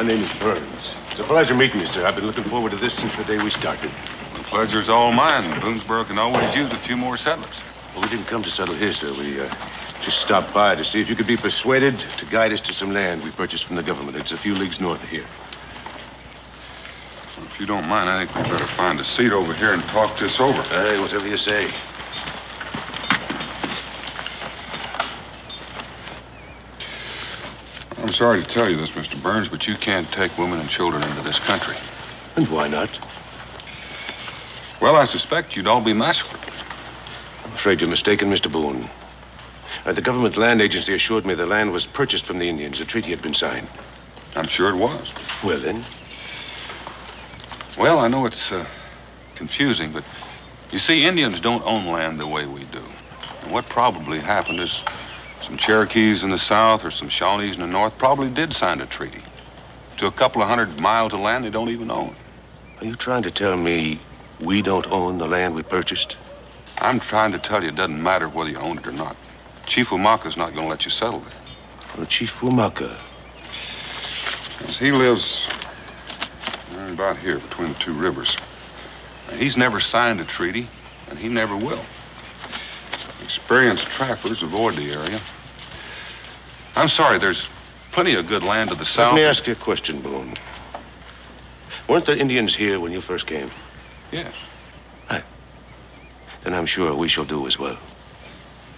My name is Burns. It's a pleasure meeting you, sir. I've been looking forward to this since the day we started. The pleasure's all mine. Boonesboro can always use a few more settlers. Well, we didn't come to settle here, sir. We just stopped by to see if you could be persuaded to guide us to some land we purchased from the government. It's a few leagues north of here. Well, if you don't mind, I think we better find a seat over here and talk this over. Hey, whatever you say. I'm sorry to tell you this, Mr. Burns, but you can't take women and children into this country. And why not? Well, I suspect you'd all be massacred. I'm afraid you're mistaken, Mr. Boone. The government land agency assured me the land was purchased from the Indians. A treaty had been signed. I'm sure it was. Well, then? Well, I know it's confusing, but you see, Indians don't own land the way we do. And what probably happened is some Cherokees in the south or some Shawnees in the north probably did sign a treaty to a couple of 100 miles of land they don't even own. Are you trying to tell me we don't own the land we purchased? I'm trying to tell you it doesn't matter whether you own it or not. Chief Wamaka's not going to let you settle there. Well, Chief Wamaka. Yes, he lives about here between the two rivers. He's never signed a treaty, and he never will. Experienced trappers avoid the area. I'm sorry, there's plenty of good land to the south. Let me ask you a question, Boone. Weren't the Indians here when you first came? Yes. Aye. Then I'm sure we shall do as well.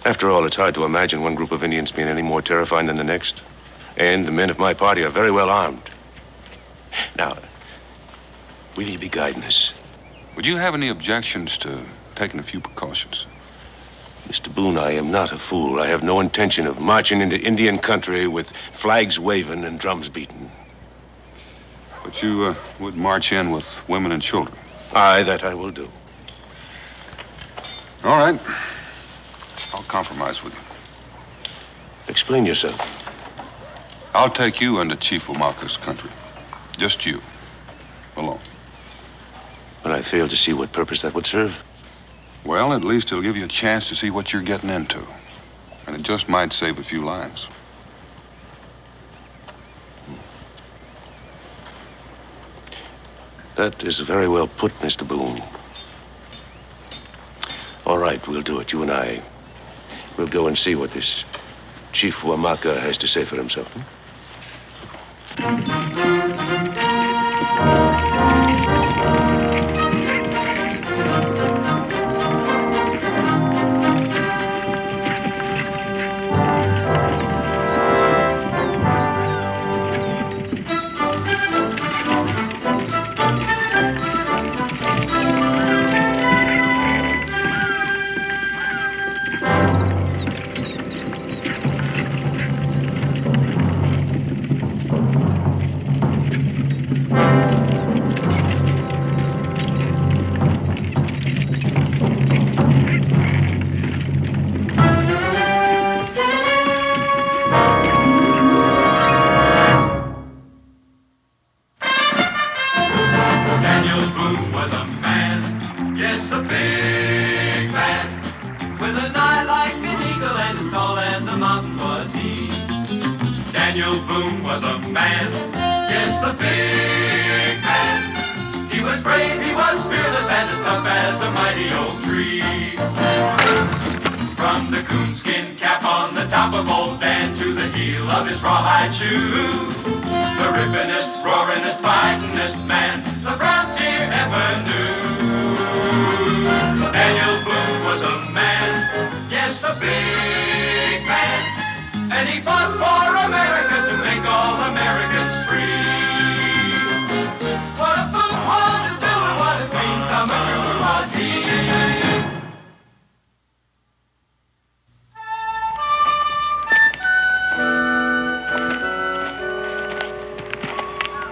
After all, it's hard to imagine one group of Indians being any more terrifying than the next. And the men of my party are very well armed. Now, will you be guiding us? Would you have any objections to taking a few precautions? Mr. Boone, I am not a fool. I have no intention of marching into Indian country with flags waving and drums beating. But you would march in with women and children? Aye, that I will do. All right. I'll compromise with you. Explain yourself. I'll take you into Chief Wamaka's country. Just you. Alone. But I fail to see what purpose that would serve. Well, at least it'll give you a chance to see what you're getting into. And it just might save a few lives. That is very well put, Mr. Boone. All right, we'll do it, you and I. We'll go and see what this Chief Wamaka has to say for himself.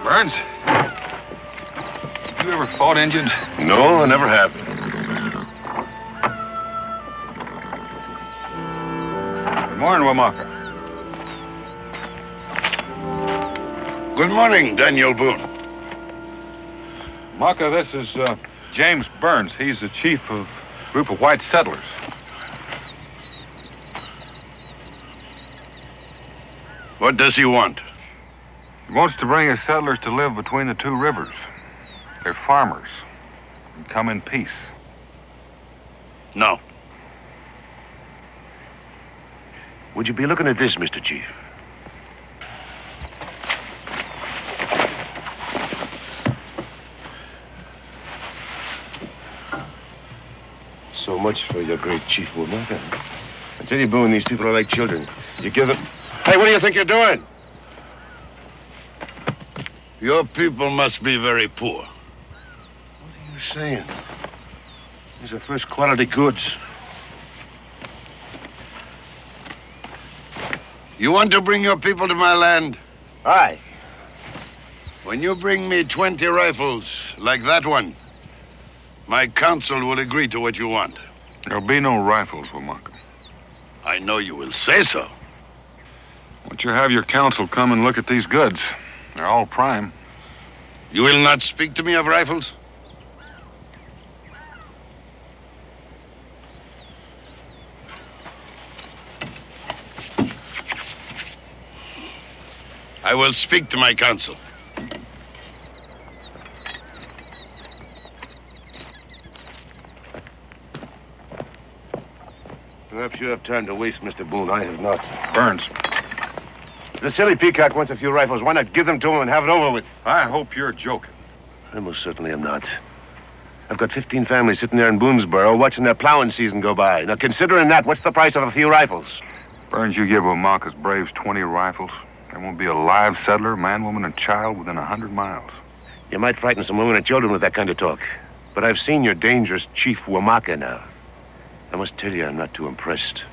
Burns, you ever fought Indians? No, I never have. Good morning, Wamaka. Good morning, Daniel Boone. Wamaka, this is James Burns. He's the chief of a group of white settlers. What does he want? He wants to bring his settlers to live between the two rivers. They're farmers and come in peace. No. Would you be looking at this, Mr. Chief? So much for your great Chief Woodmarker. I tell you, Boone, these people are like children. You give them... Hey, what do you think you're doing? Your people must be very poor. What are you saying? These are first-quality goods. You want to bring your people to my land? Aye. When you bring me 20 rifles like that one, my council will agree to what you want. There'll be no rifles, Woodmarker. I know you will say so. Why don't you have your council come and look at these goods? They're all prime. You will not speak to me of rifles? I will speak to my council. Perhaps you have time to waste, Mr. Boone. I have not. Burns, The silly peacock wants a few rifles. Why not give them to him and have it over with? I hope you're joking. I most certainly am not. I've got 15 families sitting there in Boonesboro watching their plowing season go by. Now, considering that, what's the price of a few rifles? Burns, you give Woodmarker's braves 20 rifles. There won't be a live settler, man, woman, and child within 100 miles. You might frighten some women and children with that kind of talk. But I've seen your dangerous Chief Woodmarker now. I must tell you, I'm not too impressed.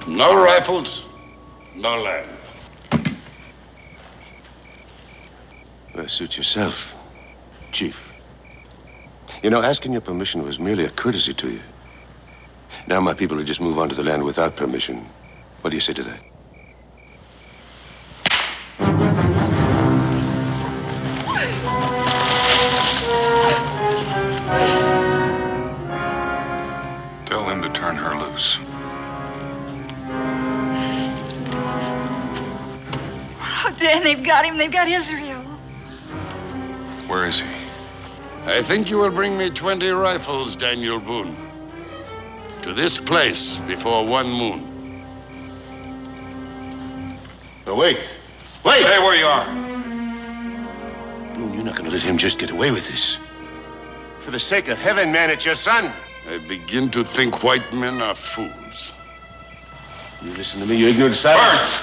No rifles, no land. Well, suit yourself, Chief. You know, asking your permission was merely a courtesy to you. Now my people will just move onto the land without permission. What do you say to that? Tell them to turn her loose. Oh, Dan, they've got him. They've got Israel. Where is he? I think you will bring me 20 rifles, Daniel Boone. To this place before one moon. No, wait. Wait! Stay where you are. Boone, you're not going to let him just get away with this. For the sake of heaven, man, it's your son. I begin to think white men are fools. You listen to me, you ignorant savage. Burns!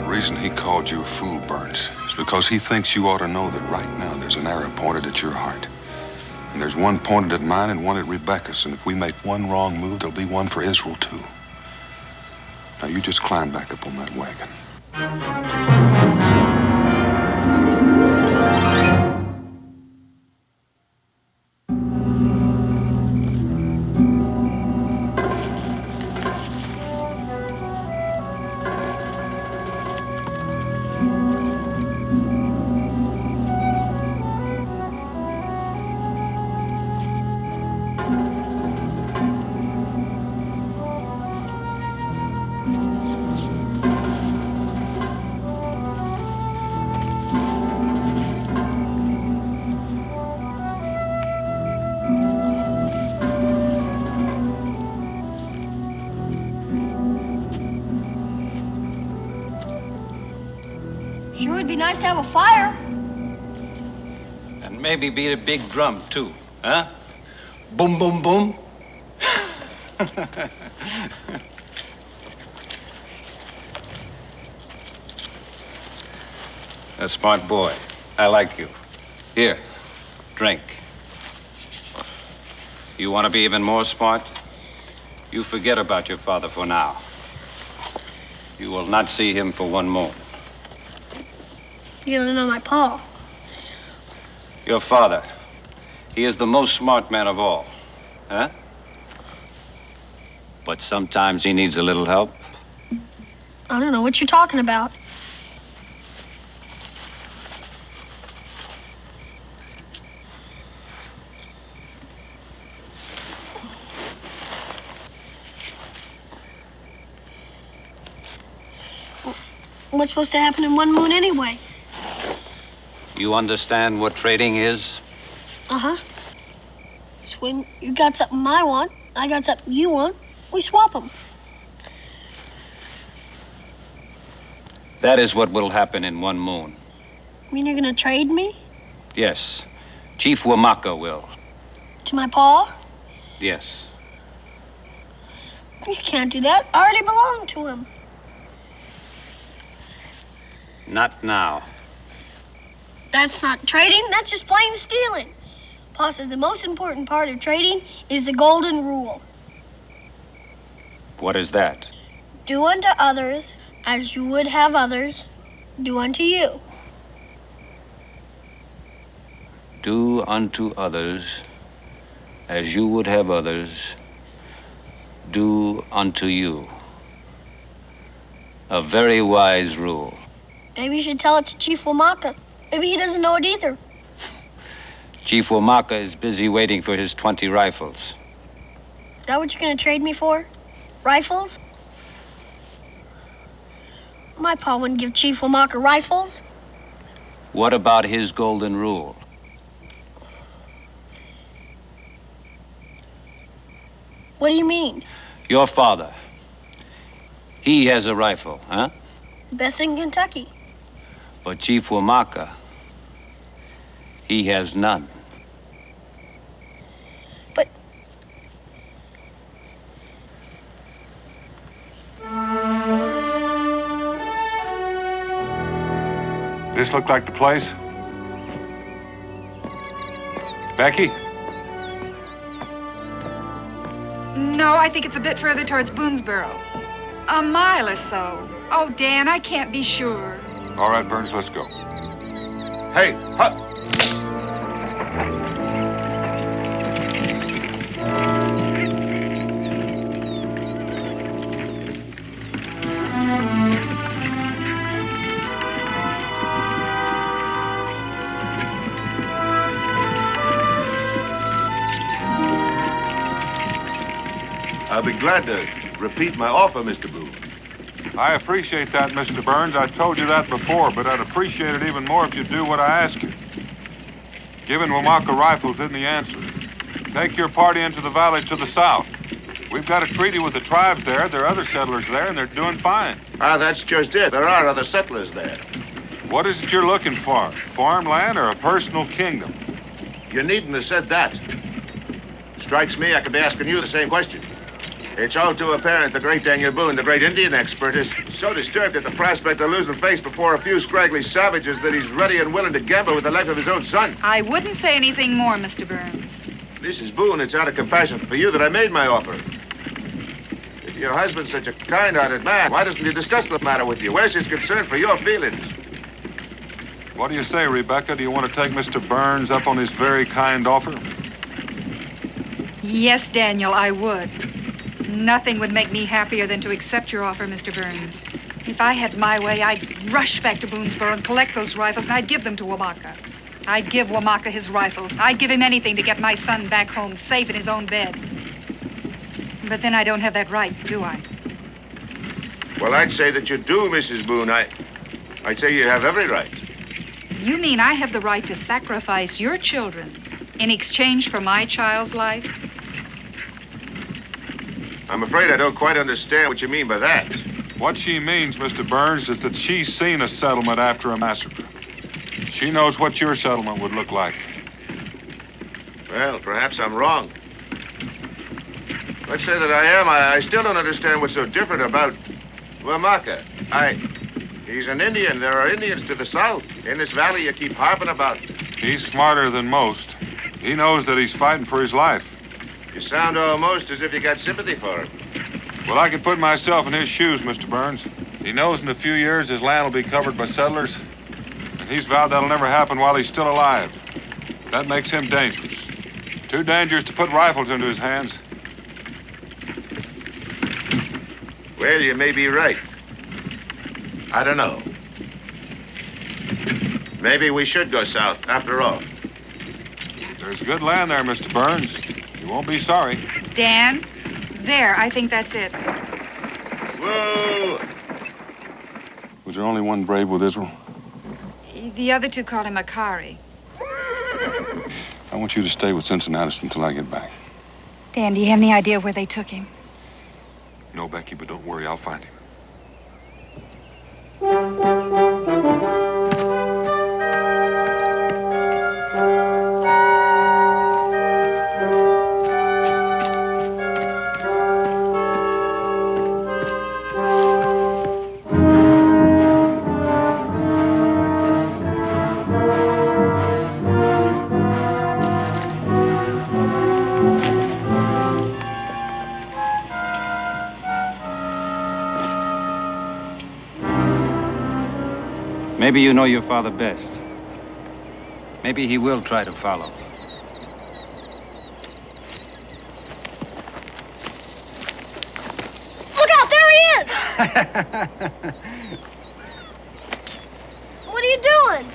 The reason he called you a fool, Burns, is because he thinks you ought to know that right now there's an arrow pointed at your heart. And there's one pointed at mine and one at Rebecca's. And if we make one wrong move, there'll be one for Israel, too. Now, you just climb back up on that wagon. Sure would be nice to have a fire. And maybe beat a big drum, too, huh? Boom, boom, boom. A smart boy. I like you. Here, Drink. You want to be even more smart? You forget about your father for now. You will not see him for one moon. You don't know my pa. Your father. He is the most smart man of all. Huh? But sometimes he needs a little help. I don't know what you're talking about. What's supposed to happen in one moon anyway? You understand what trading is? Uh-huh. It's when you got something I want, I got something you want, we swap them. That is what will happen in one moon. You mean you're gonna trade me? Yes. Chief Wamaka will. To my pa? Yes. You can't do that. I already belong to him. Not now. That's not trading, that's just plain stealing. Pa says the most important part of trading is the golden rule. What is that? Do unto others as you would have others do unto you. Do unto others as you would have others do unto you. A very wise rule. Maybe you should tell it to Chief Wamaka. Maybe he doesn't know it either. Chief Wamaka is busy waiting for his 20 rifles. Is that what you're gonna trade me for? Rifles? My pa wouldn't give Chief Wamaka rifles. What about his golden rule? What do you mean? Your father. He has a rifle, huh? Best in Kentucky. But Chief Wamaka, he has none. But... This look like the place? Becky? No, I think it's a bit further towards Boonesboro. A mile or so. Oh, Dan, I can't be sure. All right, Burns, let's go. Hey, huh? I'll be glad to repeat my offer, Mr. Boone. I appreciate that, Mr. Burns. I told you that before, but I'd appreciate it even more if you'd do what I ask you. Giving Wamaka rifles isn't the answer. Take your party into the valley to the south. We've got a treaty with the tribes there. There are other settlers there, and they're doing fine. Ah, that's just it. There are other settlers there. What is it you're looking for? Farmland or a personal kingdom? You needn't have said that. Strikes me I could be asking you the same question. It's all too apparent the great Daniel Boone, the great Indian expert, is so disturbed at the prospect of losing face before a few scraggly savages that he's ready and willing to gamble with the life of his own son. I wouldn't say anything more, Mr. Burns. Mrs. Boone, it's out of compassion for you that I made my offer. If your husband's such a kind-hearted man, why doesn't he discuss the matter with you? Where's his concern for your feelings? What do you say, Rebecca? Do you want to take Mr. Burns up on his very kind offer? Yes, Daniel, I would. Nothing would make me happier than to accept your offer, Mr. Burns. If I had my way, I'd rush back to Boonesboro and collect those rifles, and I'd give them to Wamaka. I'd give Wamaka his rifles. I'd give him anything to get my son back home, safe in his own bed. But then I don't have that right, do I? Well, I'd say that you do, Mrs. Boone. I'd say you have every right. You mean I have the right to sacrifice your children in exchange for my child's life? I'm afraid I don't quite understand what you mean by that. What she means, Mr. Burns, is that she's seen a settlement after a massacre. She knows what your settlement would look like. Well, perhaps I'm wrong. Let's say that I am. I still don't understand what's so different about Wamaka. He's an Indian. There are Indians to the south. In this valley you keep harping about. He's smarter than most. He knows that he's fighting for his life. You sound almost as if you got sympathy for him. Well, I can put myself in his shoes, Mr. Burns. He knows in a few years his land will be covered by settlers, and he's vowed that'll never happen while he's still alive. That makes him dangerous. Too dangerous to put rifles into his hands. Well, you may be right. I don't know. Maybe we should go south, after all. There's good land there, Mr. Burns. You won't be sorry. Dan, there, I think that's it. Whoa! Was there only one brave with Israel? The other two called him Akari. I want you to stay with Cincinnatus until I get back. Dan, do you have any idea where they took him? No, Becky, but don't worry, I'll find him. Maybe you know your father best. Maybe he will try to follow. Look out, there he is! What are you doing?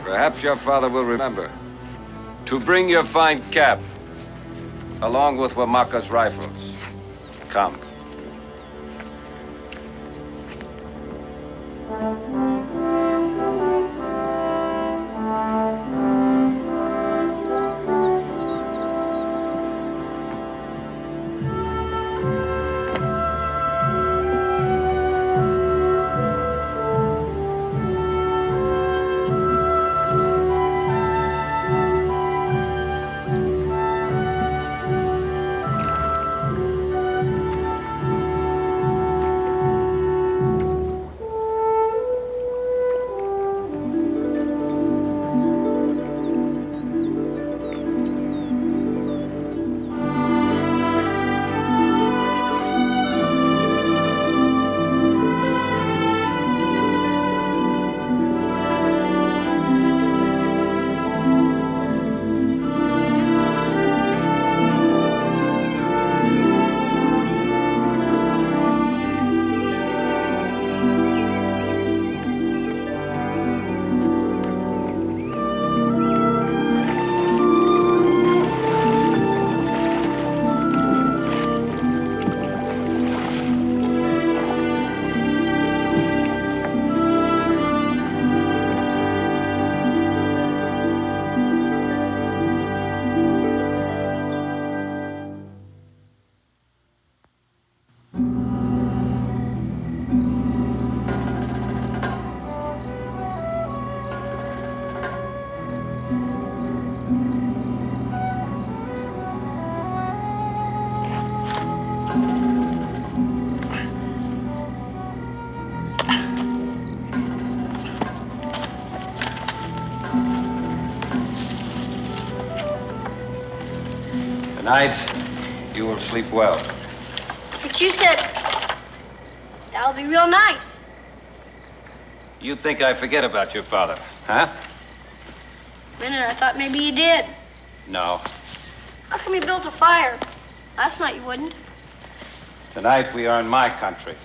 Perhaps your father will remember to bring your fine cap along with Wamaka's rifles. Come. Tonight, you will sleep well. But you said that'll be real nice. You think I forget about your father, huh? A minute, I thought maybe you did. No. How come you built a fire? Last night you wouldn't. Tonight we are in my country.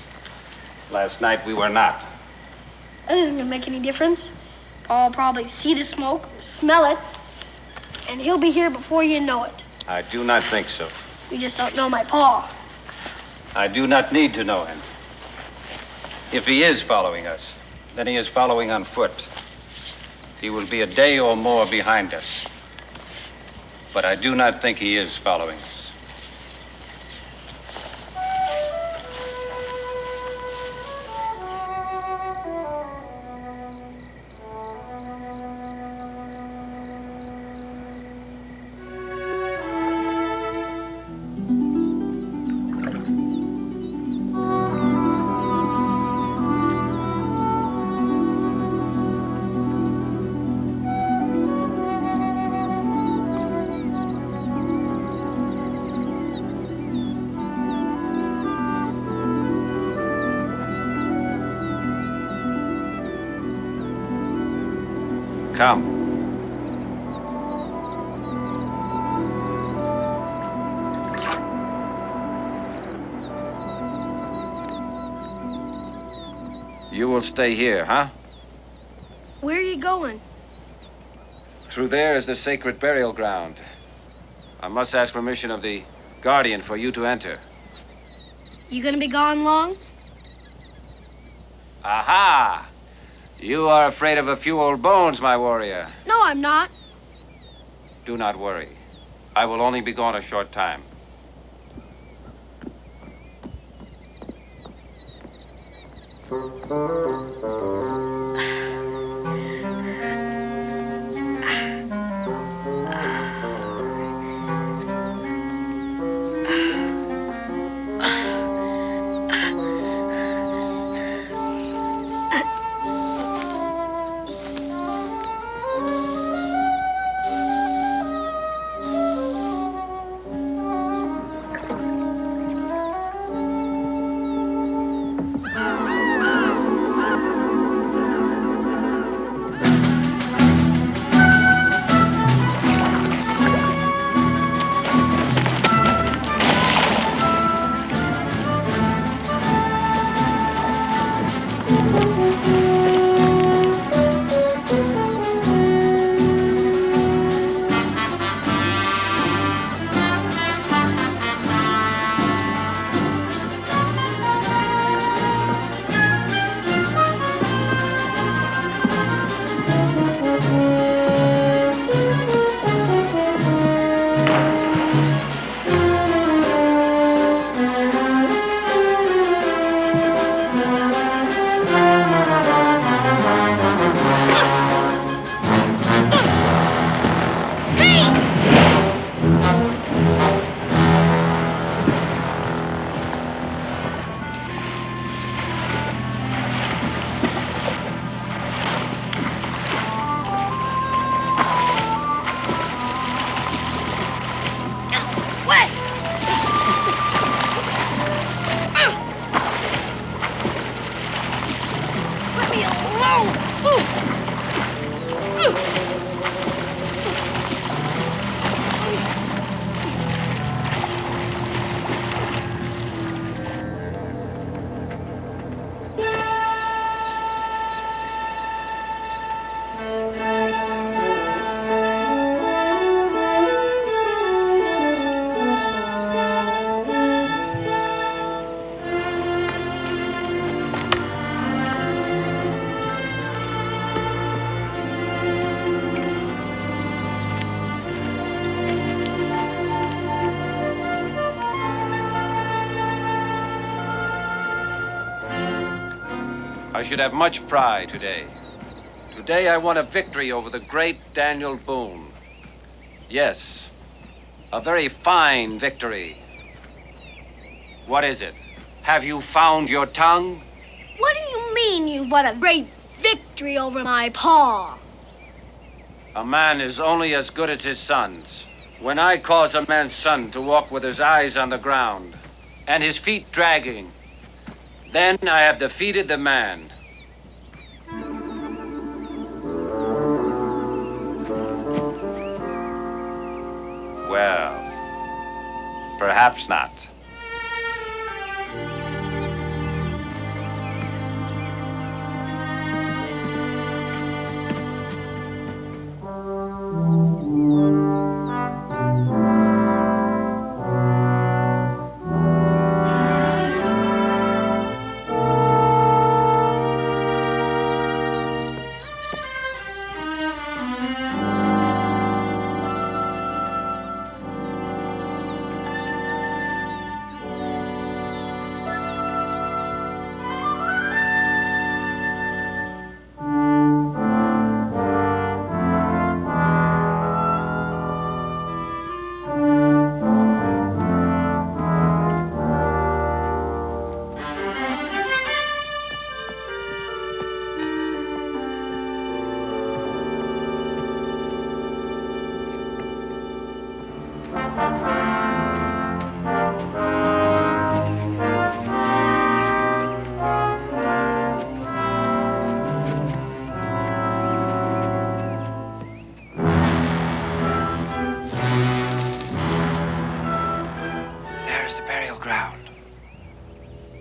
Last night we were not. That isn't gonna make any difference. Paul will probably see the smoke, or smell it, and he'll be here before you know it. I do not think so. You just don't know my Pa. I do not need to know him. If he is following us, then he is following on foot. He will be a day or more behind us. But I do not think he is following us. Come. You will stay here, huh? Where are you going? Through there is the sacred burial ground. I must ask permission of the guardian for you to enter. You gonna be gone long? Aha! You are afraid of a few old bones, my warrior. No, I'm not. Do not worry. I will only be gone a short time. I should have much pride today. Today I won a victory over the great Daniel Boone. Yes, a very fine victory. What is it? Have you found your tongue? What do you mean you won a great victory over my Pa? A man is only as good as his sons. When I cause a man's son to walk with his eyes on the ground and his feet dragging, then I have defeated the man. Perhaps not.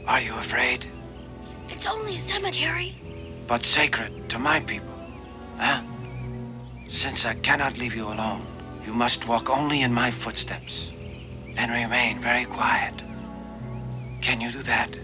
Are you afraid? It's only a cemetery. But sacred to my people, huh? Since I cannot leave you alone, you must walk only in my footsteps and remain very quiet. Can you do that?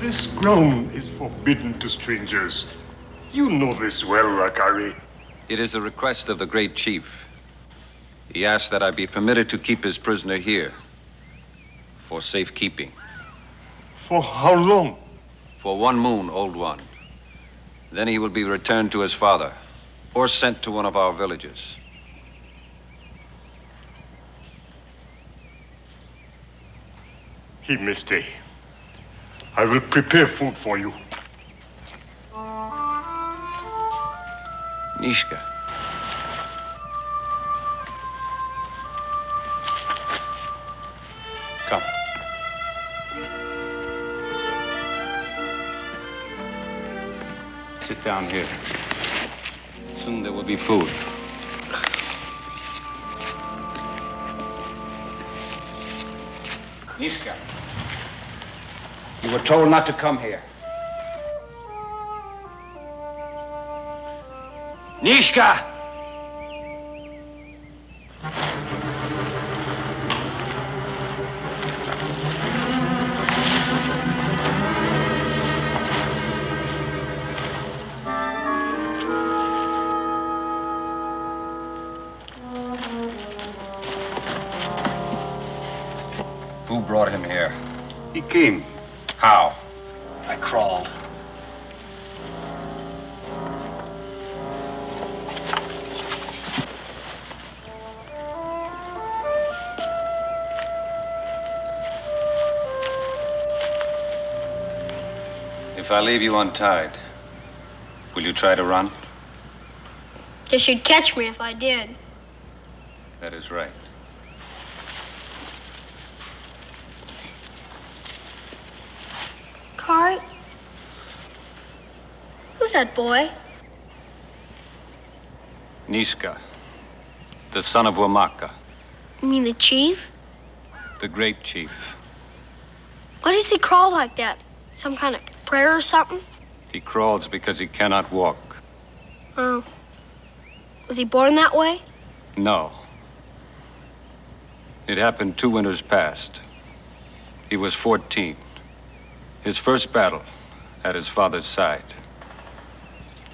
This ground is forbidden to strangers. You know this well, Akari. It is the request of the great chief. He asked that I be permitted to keep his prisoner here for safekeeping. For how long? For 1 moon, old one. Then he will be returned to his father or sent to one of our villages. He may stay. I will prepare food for you. Nishka. Come. Sit down here. Soon there will be food. Nishka. You were told not to come here. Nishka! Who brought him here? He came. How? I crawled. If I leave you untied, will you try to run? Guess you'd catch me if I did. That is right. Kari? Who's that boy? Nishka, the son of Wamaka, You mean the chief? the great chief. Why does he crawl like that? Some kind of prayer or something? He crawls because he cannot walk. Oh. Was he born that way? No. It happened 2 winters past. He was 14. His first battle at his father's side.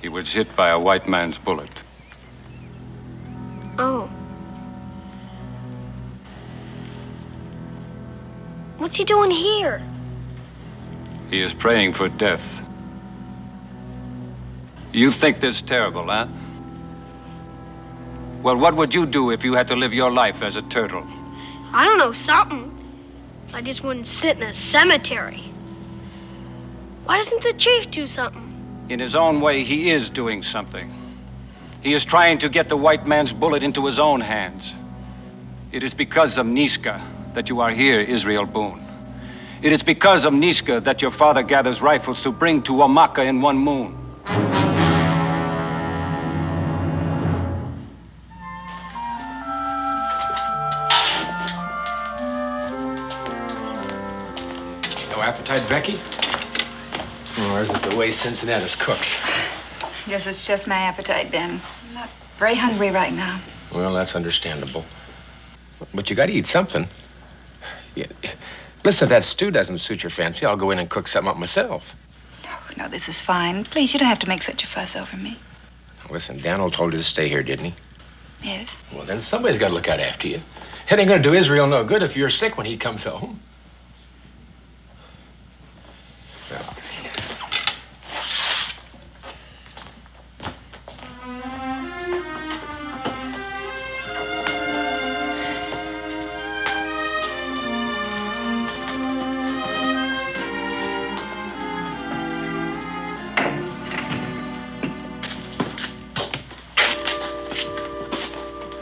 He was hit by a white man's bullet. Oh. What's he doing here? He is praying for death. You think this terrible, huh? Well, what would you do if you had to live your life as a turtle? I don't know, something. I just wouldn't sit in a cemetery. Why doesn't the chief do something? In his own way, he is doing something. He is trying to get the white man's bullet into his own hands. It is because of Niska that you are here, Israel Boone. It is because of Niska that your father gathers rifles to bring to Wamaka in 1 moon. No appetite, Becky? Or is it the way Cincinnatus cooks? Guess it's just my appetite, Ben. I'm not very hungry right now. Well, that's understandable. But you gotta eat something. Yeah. Listen, if that stew doesn't suit your fancy, I'll go in and cook something up myself. No, this is fine. Please, you don't have to make such a fuss over me. Listen, Daniel told you to stay here, didn't he? Yes. Well, then somebody's got to look out after you. It ain't gonna do Israel no good if you're sick when he comes home. Well,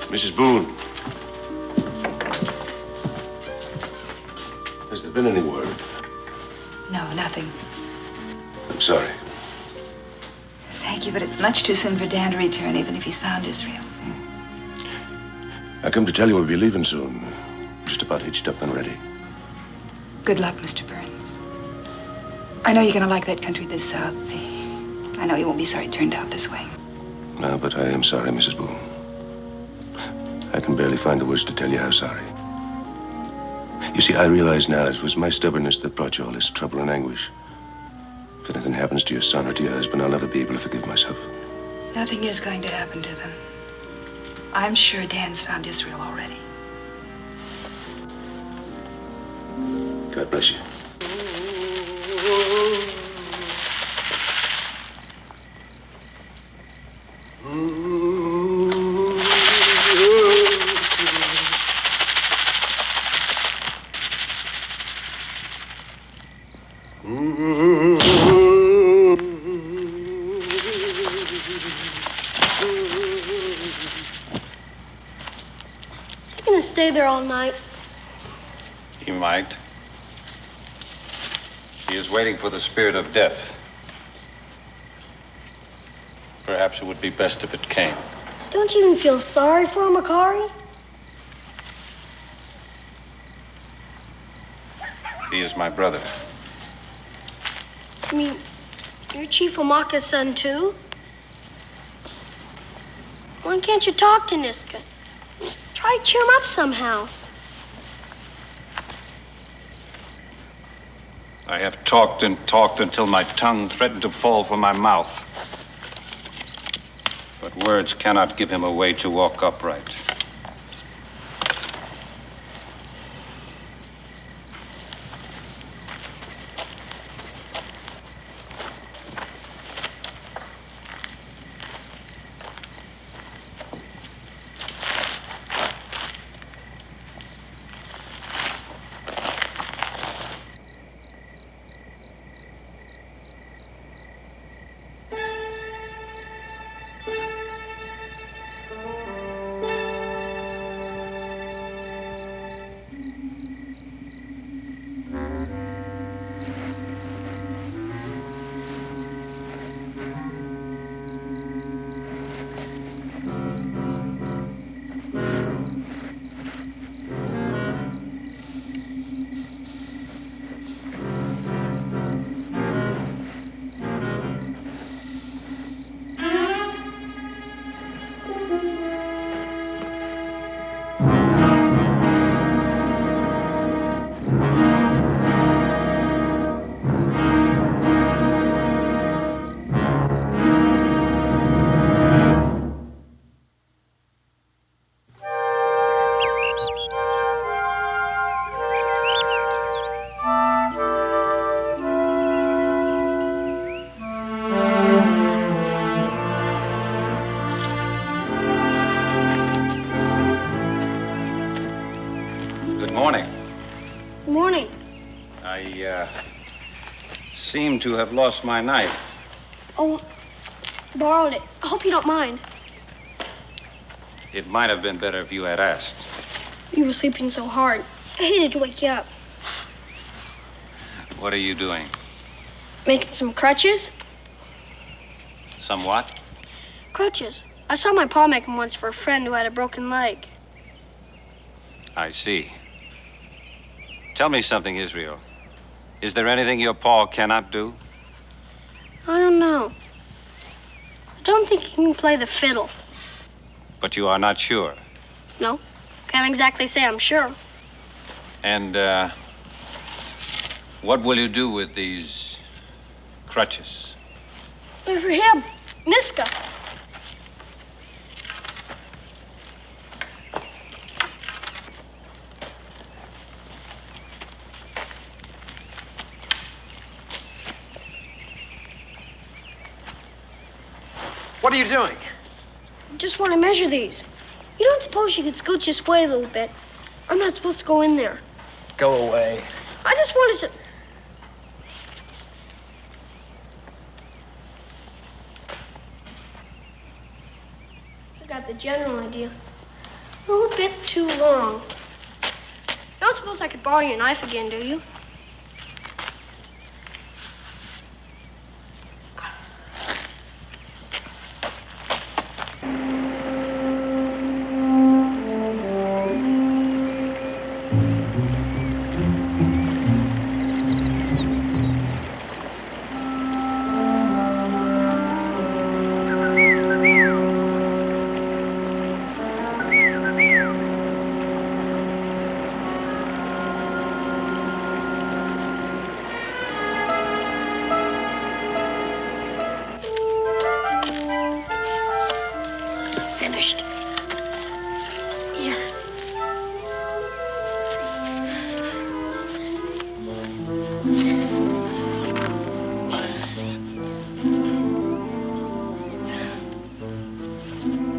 Mrs. Boone. Has there been any word? No, nothing. I'm sorry. Thank you, but it's much too soon for Dan to return, even if he's found Israel. I come to tell you we'll be leaving soon. Just about hitched up and ready. Good luck, Mr. Burns. I know you're gonna like that country this south. I know you won't be sorry it turned out this way. No, but I am sorry, Mrs. Boone. I can barely find the words to tell you how sorry. You see, I realize now it was my stubbornness that brought you all this trouble and anguish. If anything happens to your son or to your husband, I'll never be able to forgive myself. Nothing is going to happen to them. I'm sure Dan's found Israel already. God bless you. Stay there all night. He might. He is waiting for the spirit of death. Perhaps it would be best if it came. Don't you even feel sorry for him, Makari? He is my brother. I mean, you're Chief Wamaka's son, too? Why can't you talk to Niska? Try to cheer him up somehow. I have talked and talked until my tongue threatened to fall from my mouth. But words cannot give him a way to walk upright. seem to have lost my knife. Oh, borrowed it. I hope you don't mind. It might have been better if you had asked. You were sleeping so hard. I hated to wake you up. What are you doing? Making some crutches? Somewhat? Crutches. I saw my pa make them once for a friend who had a broken leg. I see. Tell me something, Israel. Is there anything your pa cannot do? I don't know. I don't think he can play the fiddle. But you are not sure. No, can't exactly say I'm sure. And, what will you do with these crutches? They're for him, Niska. What are you doing? Just want to measure these. You don't suppose you could scooch this way a little bit? I'm not supposed to go in there. Go away. I just wanted to... I got the general idea. A little bit too long. You don't suppose I could borrow your knife again, do you? Finished. Here.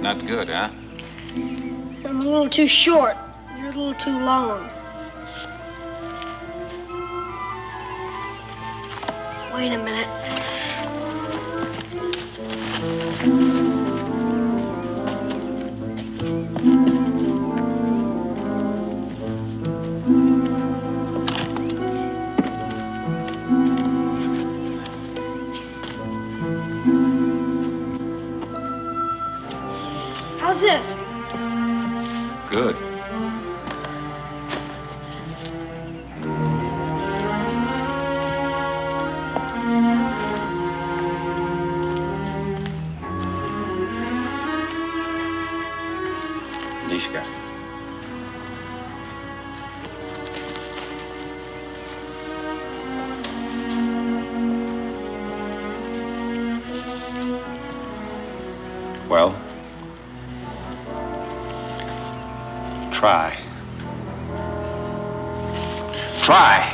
Not good, huh? I'm a little too short. You're a little too long. Wait a minute. How's this? Good. Nishka. Well? Try. Try.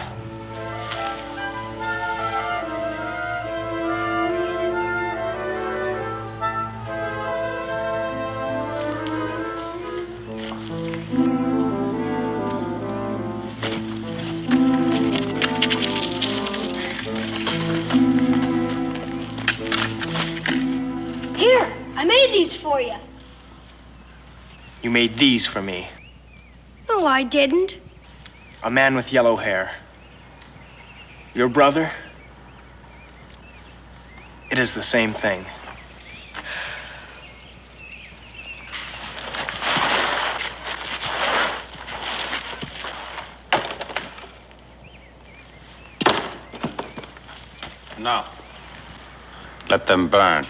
Here, I made these for you. You made these for me. No, I didn't. A man with yellow hair. Your brother? It is the same thing. No. Let them burn.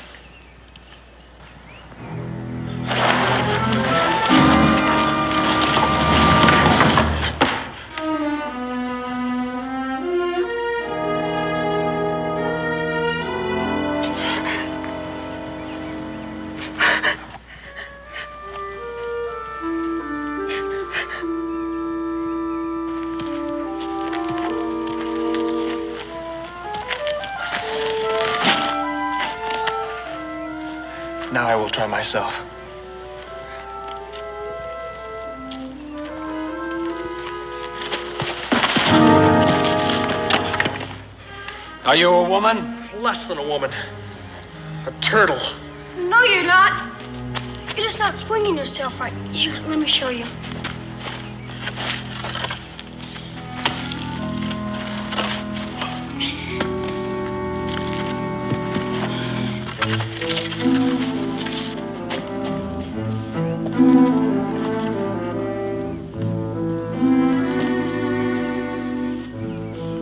Now I will try myself. Are you a woman? Less than a woman. A turtle. No, you're not. You're just not swinging yourself right. Here, let me show you.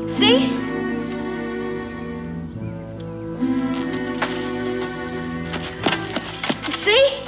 See? You see?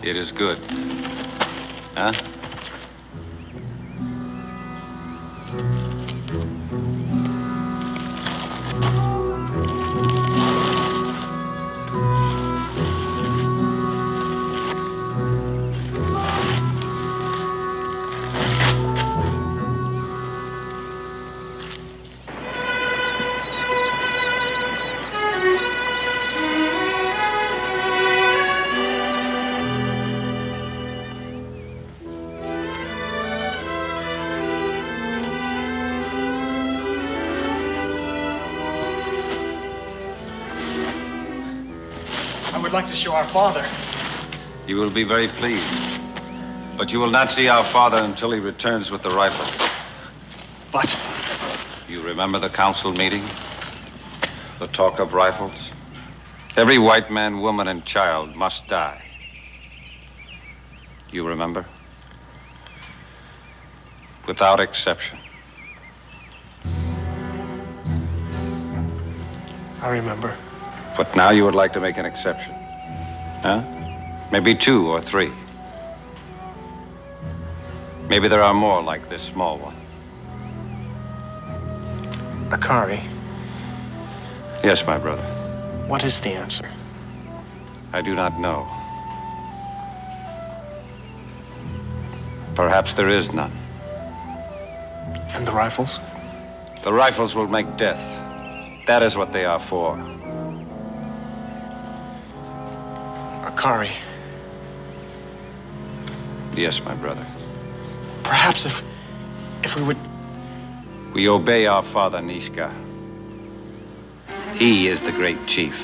It is good. Huh? I would like to show our father. You will be very pleased. But you will not see our father until he returns with the rifle. But You remember the council meeting? The talk of rifles? Every white man, woman, and child must die. You remember? Without exception. I remember. But now you would like to make an exception. Huh? Maybe 2 or 3. Maybe there are more like this small one. Akari, Yes, my brother. what is the answer? I do not know. Perhaps there is none. And the rifles? The rifles will make death. That is what they are for. Akari, Yes, my brother. perhaps if we would... We obey our father, Niska. He is the great chief.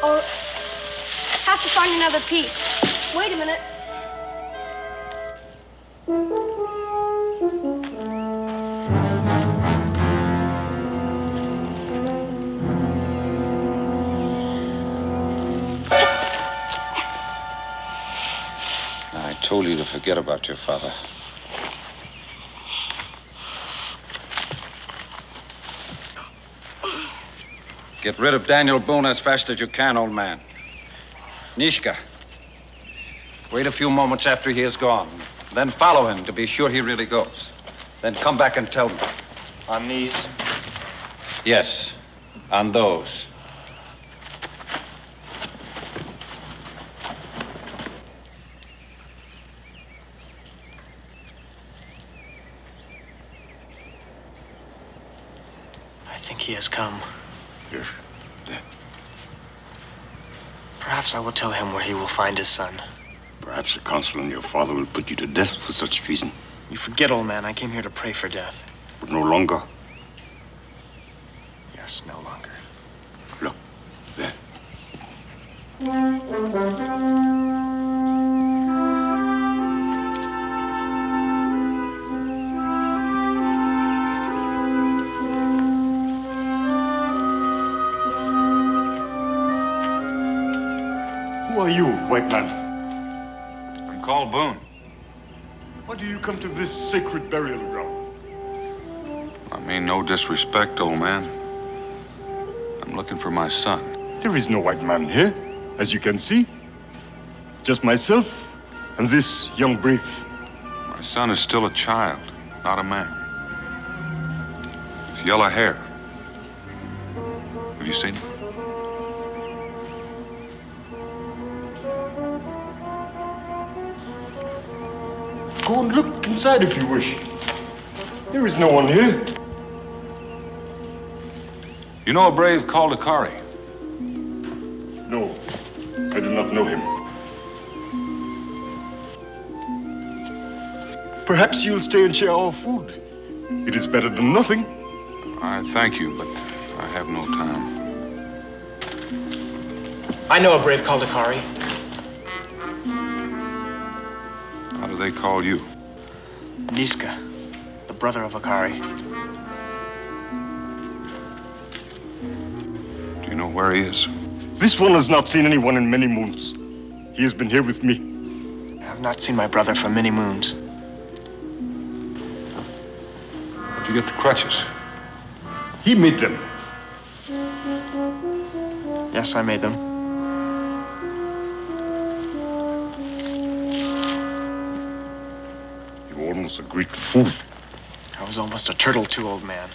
I'll have to find another piece. Wait a minute. I told you to forget about your father. Get rid of Daniel Boone as fast as you can, old man. Nishka, wait a few moments after he is gone. Then follow him to be sure he really goes. Then come back and tell me. On these? Yes, on those. I think he has come. Yes. Perhaps I will tell him where he will find his son. Perhaps the council and your father will put you to death for such treason. You forget, old man, I came here to pray for death. But no longer. Yes, no longer. Look, there. you, white man? I'm called Boone. Why do you come to this sacred burial ground? I mean no disrespect, old man. I'm looking for my son. There is no white man here, as you can see. Just myself and this young brave. My son is still a child, not a man. With yellow hair. Have you seen him? Go and look inside if you wish. There is no one here. You know a brave called Akari? No, I do not know him. Perhaps you'll stay and share our food. It is better than nothing. I thank you, but I have no time. I know a brave called Akari. How do they call you? Niska, the brother of Akari. Do you know where he is? This one has not seen anyone in many moons. He has been here with me. I have not seen my brother for many moons. Where'd you get the crutches? He made them. Yes, I made them. You were almost a great fool. I was almost a turtle too, old man.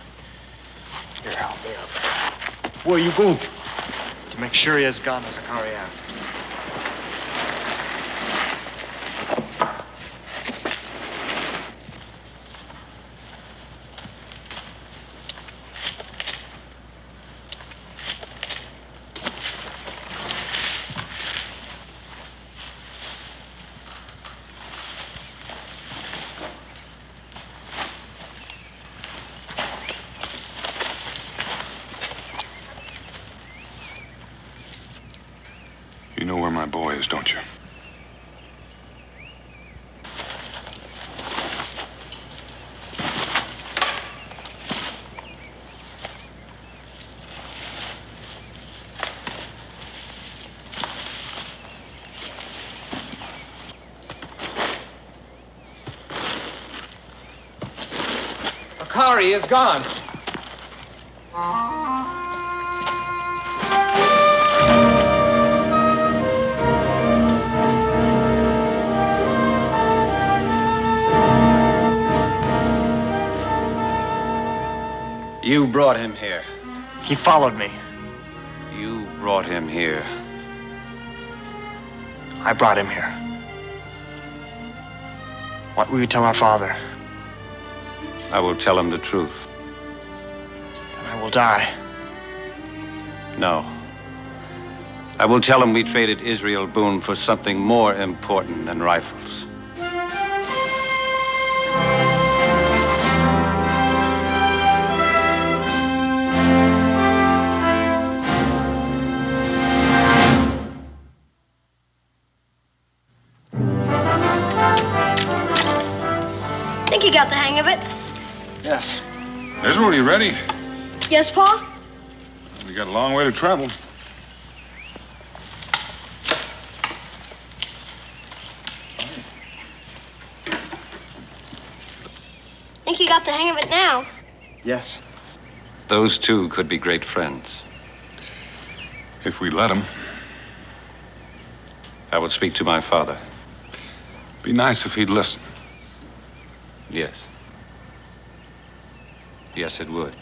Here, help me up. Where are you going? To make sure he has gone as Akari asked. You know where my boy is, don't you? Akari is gone. You brought him here. He followed me. You brought him here. I brought him here. What will you tell our father? I will tell him the truth. Then I will die. No. I will tell him we traded Israel Boone for something more important than rifles. Think you got the hang of it? Yes. Israel, you ready? Yes, Pa? We got a long way to travel. Think you got the hang of it now? Yes. Those two could be great friends. If we let him. I will speak to my father. Be nice if he'd listen. Yes. Yes, it would.